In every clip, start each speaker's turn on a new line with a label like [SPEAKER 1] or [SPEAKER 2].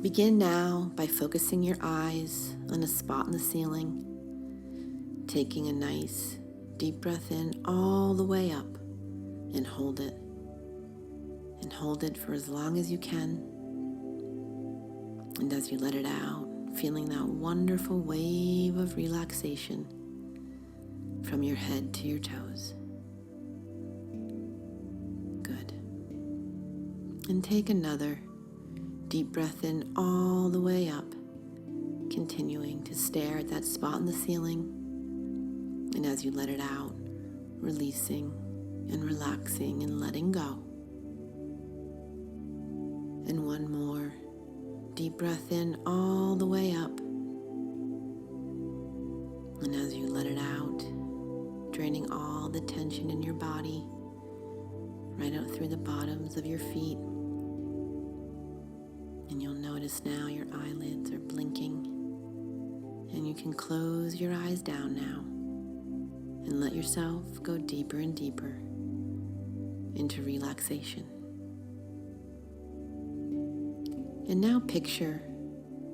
[SPEAKER 1] Begin now by focusing your eyes on a spot in the ceiling, taking a nice deep breath in all the way up and hold it. And hold it for as long as you can. And as you let it out, feeling that wonderful wave of relaxation from your head to your toes. Good. And take another deep breath in all the way up, continuing to stare at that spot in the ceiling. And as you let it out, releasing and relaxing and letting go. And one more deep breath in all the way up. And as you let it out, draining all the tension in your body, right out through the bottoms of your feet. And you'll notice now your eyelids are blinking. And you can close your eyes down now and let yourself go deeper and deeper into relaxation. And now picture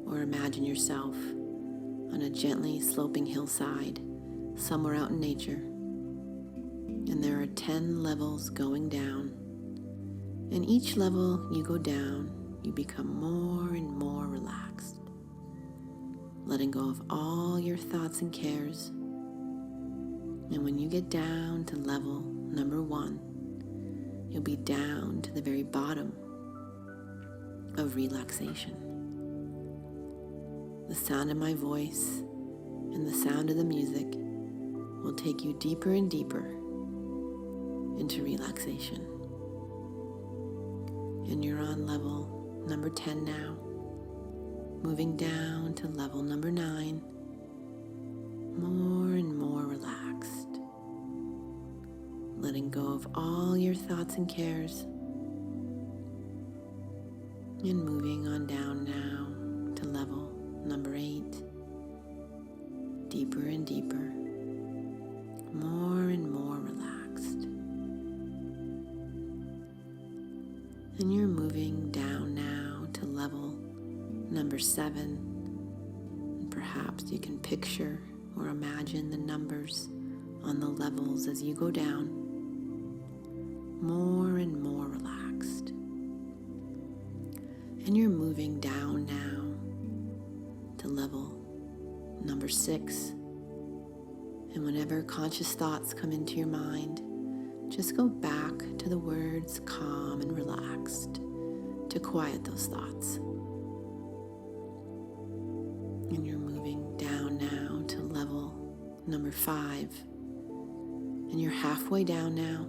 [SPEAKER 1] or imagine yourself on a gently sloping hillside somewhere out in nature. And there are 10 levels going down. And each level you go down, you become more and more relaxed, letting go of all your thoughts and cares. And when you get down to level number 1, you'll be down to the very bottom of relaxation. The sound of my voice and the sound of the music will take you deeper and deeper into relaxation. And you're on level number 10 now, moving down to level number 9, more and more relaxed, letting go of all your thoughts and cares, and moving on down now to level number 8, deeper and deeper, more and more relaxed. And you're moving down now to level number 7. And perhaps you can picture or imagine the numbers on the levels as you go down, more and more relaxed. And you're moving down now to level number 6. And whenever conscious thoughts come into your mind, just go back to the words calm and relaxed to quiet those thoughts. And you're moving down now to level number 5. And you're halfway down now.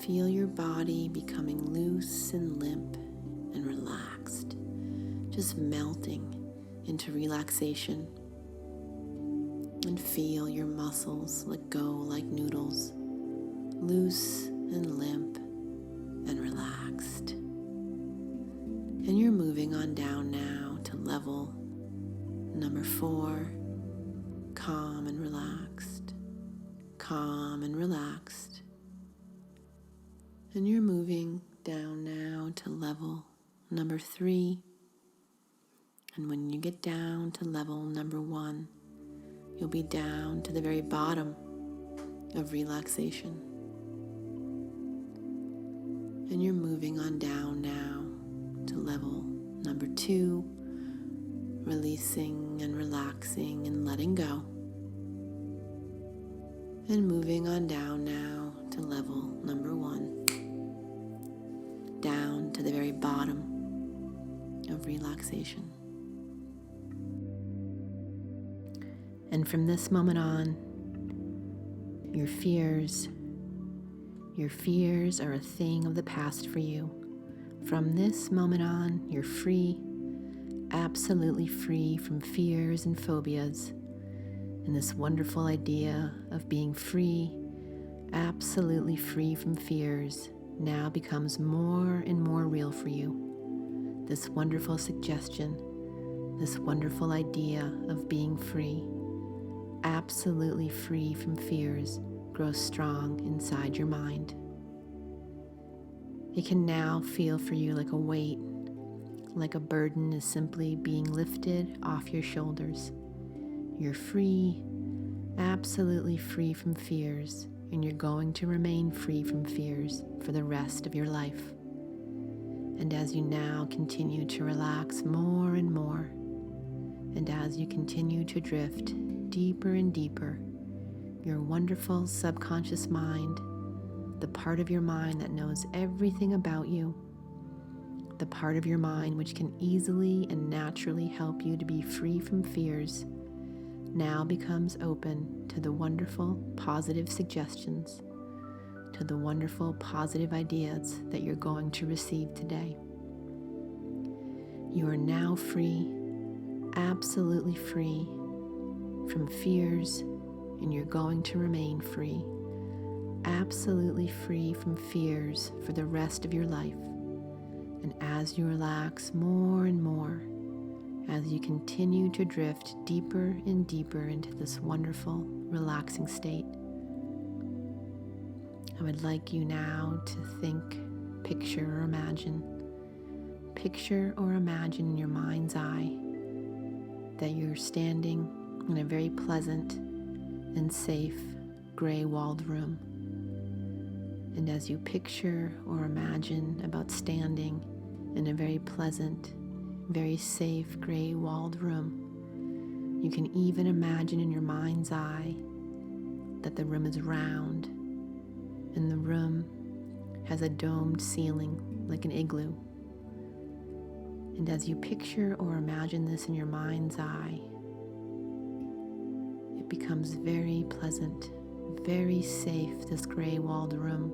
[SPEAKER 1] Feel your body becoming loose and limp and relaxed, just melting into relaxation. And feel your muscles let go like noodles, loose and limp and relaxed. And you're moving on down now to level number 4, calm and relaxed, calm and relaxed. And you're moving down now to level number 3. And when you get down to level number 1, you'll be down to the very bottom of relaxation. And you're moving on down now to level number 2, releasing and relaxing and letting go. And moving on down now to level number 1, down to the very bottom of relaxation. And from this moment on, your fears are a thing of the past for you. From this moment on, you're free, absolutely free from fears and phobias. And this wonderful idea of being free, absolutely free from fears, now becomes more and more real for you. This wonderful suggestion, this wonderful idea of being free, absolutely free from fears, grows strong inside your mind. It can now feel for you like a weight like a burden is simply being lifted off your shoulders. You're free, absolutely free from fears, and you're going to remain free from fears for the rest of your life. And as you now continue to relax more and more, and as you continue to drift deeper and deeper, your wonderful subconscious mind, the part of your mind that knows everything about you, the part of your mind which can easily and naturally help you to be free from fears, now becomes open to the wonderful positive suggestions, to the wonderful positive ideas that you're going to receive today. You are now free, absolutely free from fears, and you're going to remain free, absolutely free from fears for the rest of your life. And as you relax more and more, as you continue to drift deeper and deeper into this wonderful, relaxing state, I would like you now to think, picture, or imagine in your mind's eye that you're standing in a very pleasant and safe gray-walled room. And as you picture or imagine about standing in a very pleasant, very safe gray-walled room, you can even imagine in your mind's eye that the room is round and the room has a domed ceiling like an igloo. And as you picture or imagine this in your mind's eye, it becomes very pleasant, very safe, this gray-walled room.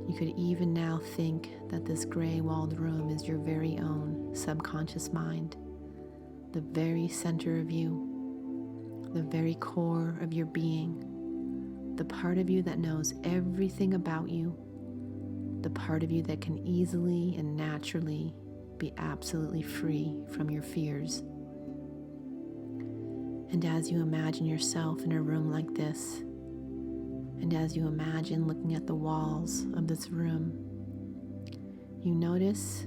[SPEAKER 1] You could even now think that this gray-walled room is your very own subconscious mind, the very center of you, the very core of your being, the part of you that knows everything about you, the part of you that can easily and naturally be absolutely free from your fears. And as you imagine yourself in a room like this, and as you imagine looking at the walls of this room, you notice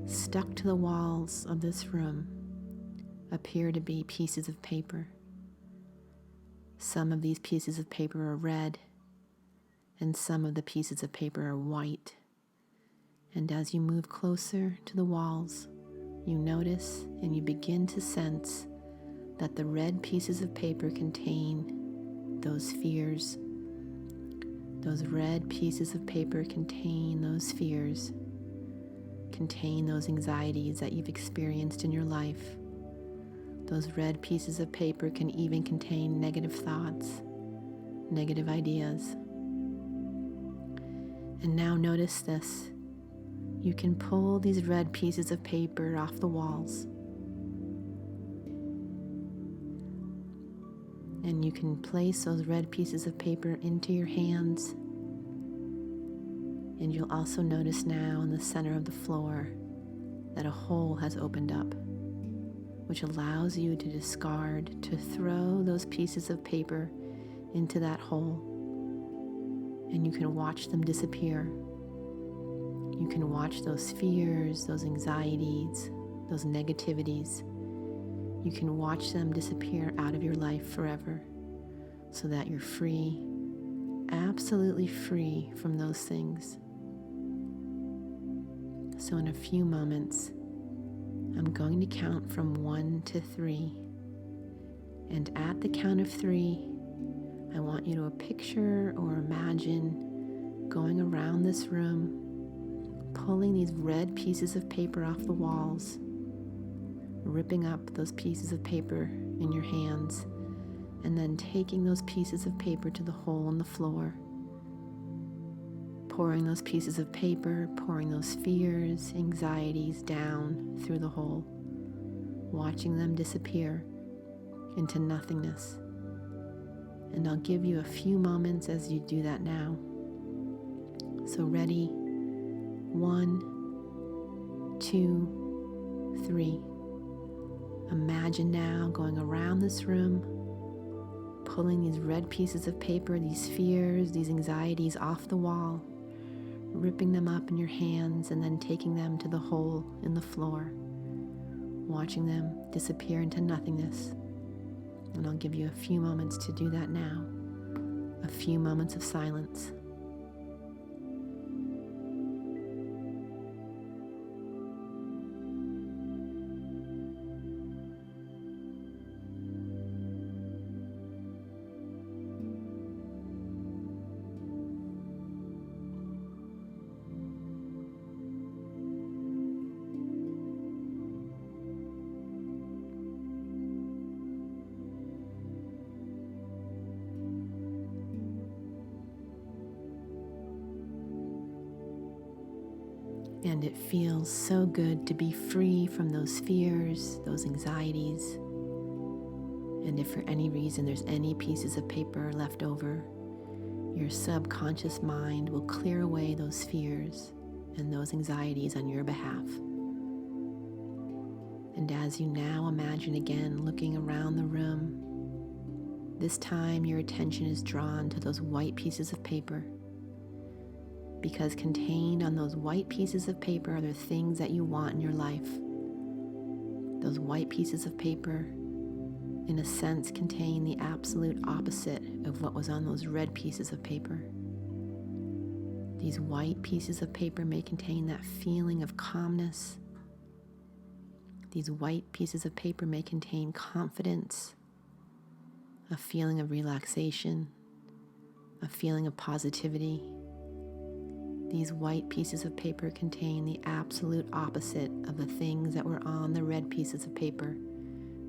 [SPEAKER 1] stuck to the walls of this room appear to be pieces of paper. Some of these pieces of paper are red, and some of the pieces of paper are white. And as you move closer to the walls, you notice and you begin to sense that the red pieces of paper contain those fears. Those red pieces of paper contain those fears, contain those anxieties that you've experienced in your life. Those red pieces of paper can even contain negative thoughts, negative ideas. And now notice this. You can pull these red pieces of paper off the walls. And you can place those red pieces of paper into your hands. And you'll also notice now in the center of the floor that a hole has opened up, which allows you to discard, to throw those pieces of paper into that hole. And you can watch them disappear. You can watch those fears, those anxieties, those negativities. You can watch them disappear out of your life forever so that you're free, absolutely free from those things. So in a few moments, I'm going to count from 1 to 3. And at the count of 3, I want you to picture or imagine going around this room, pulling these red pieces of paper off the walls, ripping up those pieces of paper in your hands, and then taking those pieces of paper to the hole in the floor, pouring those pieces of paper, pouring those fears, anxieties down through the hole, watching them disappear into nothingness. And I'll give you a few moments as you do that now. So ready? 1, 2, 3. Imagine now going around this room, pulling these red pieces of paper, these fears, these anxieties off the wall, ripping them up in your hands and then taking them to the hole in the floor, watching them disappear into nothingness. And I'll give you a few moments to do that now, a few moments of silence. And it feels so good to be free from those fears, those anxieties. And if for any reason there's any pieces of paper left over, your subconscious mind will clear away those fears and those anxieties on your behalf. And as you now imagine again looking around the room, this time your attention is drawn to those white pieces of paper, because contained on those white pieces of paper are the things that you want in your life. Those white pieces of paper, in a sense, contain the absolute opposite of what was on those red pieces of paper. These white pieces of paper may contain that feeling of calmness. These white pieces of paper may contain confidence, a feeling of relaxation, a feeling of positivity. These white pieces of paper contain the absolute opposite of the things that were on the red pieces of paper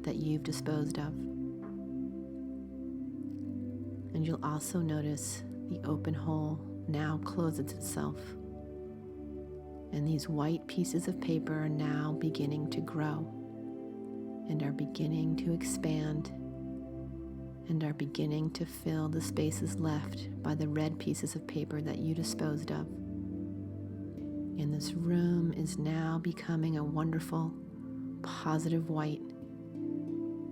[SPEAKER 1] that you've disposed of. And you'll also notice the open hole now closes itself. And these white pieces of paper are now beginning to grow and are beginning to expand and are beginning to fill the spaces left by the red pieces of paper that you disposed of. And this room is now becoming a wonderful, positive white.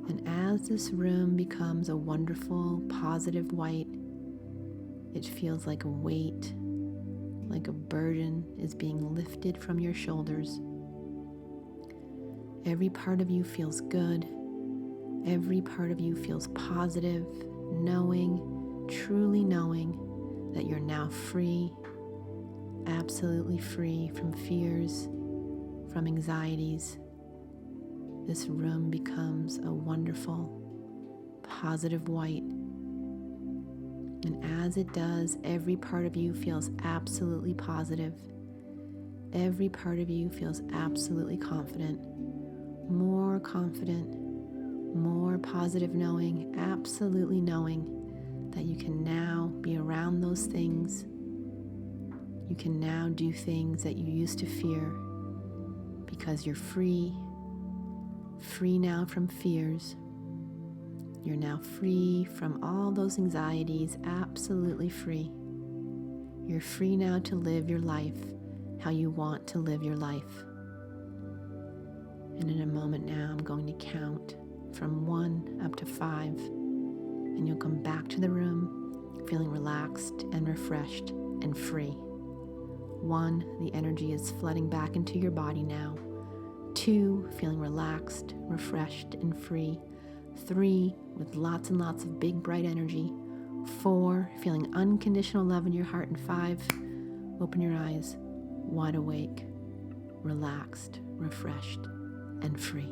[SPEAKER 1] And as this room becomes a wonderful, positive white, it feels like a weight, like a burden is being lifted from your shoulders. Every part of you feels good. Every part of you feels positive, knowing, truly knowing that you're now free, absolutely free from fears, from anxieties. This room becomes a wonderful, positive white. And as it does, every part of you feels absolutely positive. Every part of you feels absolutely confident, more positive knowing, absolutely knowing that you can now be around those things. You can now do things that you used to fear because you're free now from fears. You're now free from all those anxieties, absolutely free. You're free now to live your life how you want to live your life. And in a moment now, I'm going to count from 1 up to 5, and you'll come back to the room feeling relaxed and refreshed and free. 1, the energy is flooding back into your body now. 2, feeling relaxed, refreshed, and free. 3, with lots and lots of big, bright energy. 4, feeling unconditional love in your heart. And 5, open your eyes, wide awake, relaxed, refreshed, and free.